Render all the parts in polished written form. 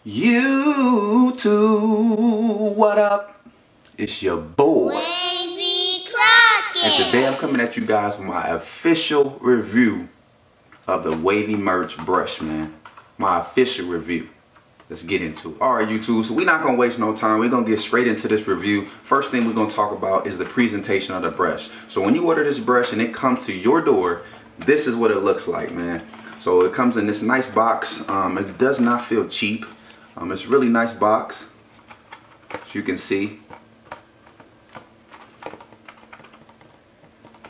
YouTube, what up? It's your boy, Wavy Crockett. and today I'm coming at you guys with my official review of the Wavy merch brush, man. My official review. Let's get into it. Alright, YouTube, so we're not going to waste no time. We're going to get straight into this review. First thing we're going to talk about is the presentation of the brush. So when you order this brush and it comes to your door, this is what it looks like, man. So it comes in this nice box. It does not feel cheap. It's a really nice box, as you can see.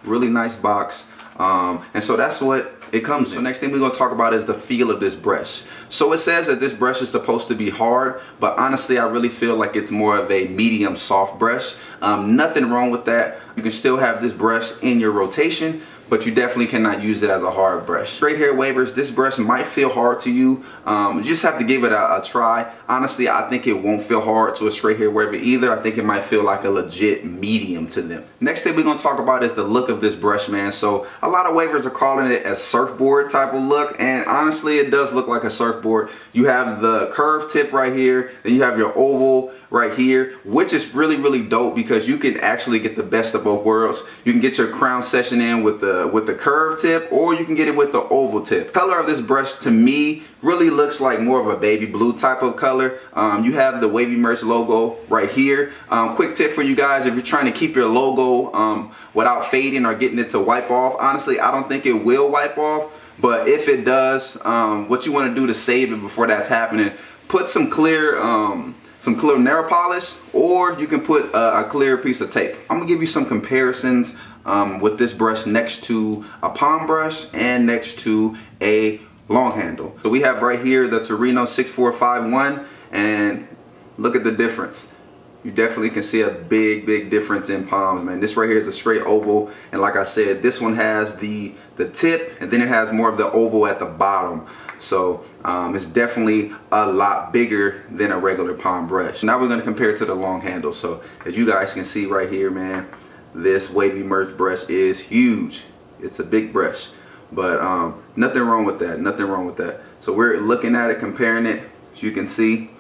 Really nice box. And so that's what it comes in. So next thing we're going to talk about is the feel of this brush. So it says that this brush is supposed to be hard, but honestly I really feel like it's more of a medium soft brush. Nothing wrong with that. You can still have this brush in your rotation, but you definitely cannot use it as a hard brush. Straight hair wavers, this brush might feel hard to you. You just have to give it a try. Honestly, I think it won't feel hard to a straight hair waver either. I think it might feel like a legit medium to them. Next thing we're gonna talk about is the look of this brush, man. So a lot of wavers are calling it a surfboard type of look, and honestly it does look like a surfboard. You have the curved tip right here, then you have your oval right here, which is really dope because you can actually get the best of both worlds. You can get your crown session in with the curved tip, or you can get it with the oval tip. Color of this brush to me really looks like more of a baby blue type of color. You have the Wavy merch logo right here. Quick tip for you guys, if you're trying to keep your logo without fading or getting it to wipe off, honestly I don't think it will wipe off, but if it does, what you want to do to save it before that's happening, put some clear nail polish, or you can put a clear piece of tape. I'm gonna give you some comparisons with this brush next to a palm brush and next to a long handle. So we have right here the Torino 6451, and look at the difference. You definitely can see a big difference in palms, man. This right here is a straight oval, and like I said, this one has the tip, and then it has more of the oval at the bottom. So it's definitely a lot bigger than a regular palm brush. Now we're going to compare it to the long handle. So as you guys can see right here, man, this Wavy merch brush is huge. It's a big brush, but nothing wrong with that. Nothing wrong with that. So we're looking at it, comparing it. As you can see,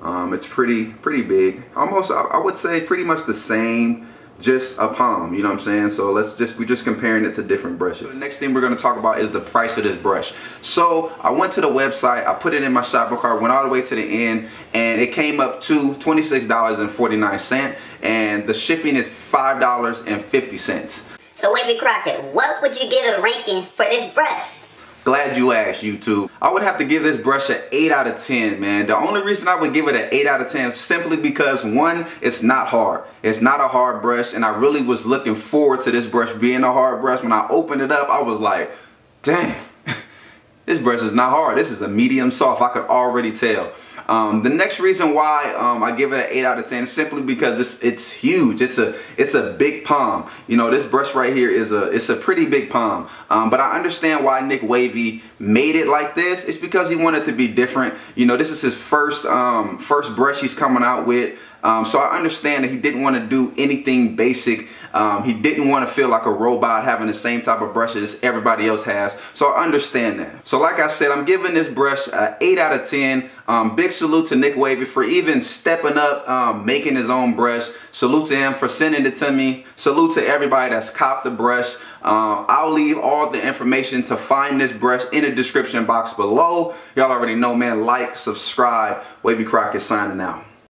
it's pretty big. Almost, I would say, pretty much the same. Just a palm, you know what I'm saying? So we're just comparing it to different brushes. So the next thing we're going to talk about is the price of this brush. So I went to the website, I put it in my shopping cart, went all the way to the end, and it came up to $26.49, and the shipping is $5.50. So Wavy Crockett, what would you give a ranking for this brush? Glad you asked, YouTube. I would have to give this brush an 8 out of 10, man. The only reason I would give it an 8 out of 10 is simply because, one, it's not hard. It's not a hard brush, and I really was looking forward to this brush being a hard brush. When I opened it up, I was like, dang, this brush is not hard. This is a medium soft. I could already tell. The next reason why I give it an 8 out of 10 is simply because it's huge. It's a big palm. You know, this brush right here it's a pretty big palm. But I understand why Nick Wavy made it like this. It's because he wanted to be different. You know, this is his first brush he's coming out with. So I understand that he didn't want to do anything basic. He didn't want to feel like a robot having the same type of brushes everybody else has. So I understand that. So like I said, I'm giving this brush an 8 out of 10. Big salute to Nick Wavy for even stepping up, making his own brush. Salute to him for sending it to me. Salute to everybody that's copped the brush. I'll leave all the information to find this brush in the description box below. Y'all already know, man. Like, subscribe. Wavy Crockett signing out.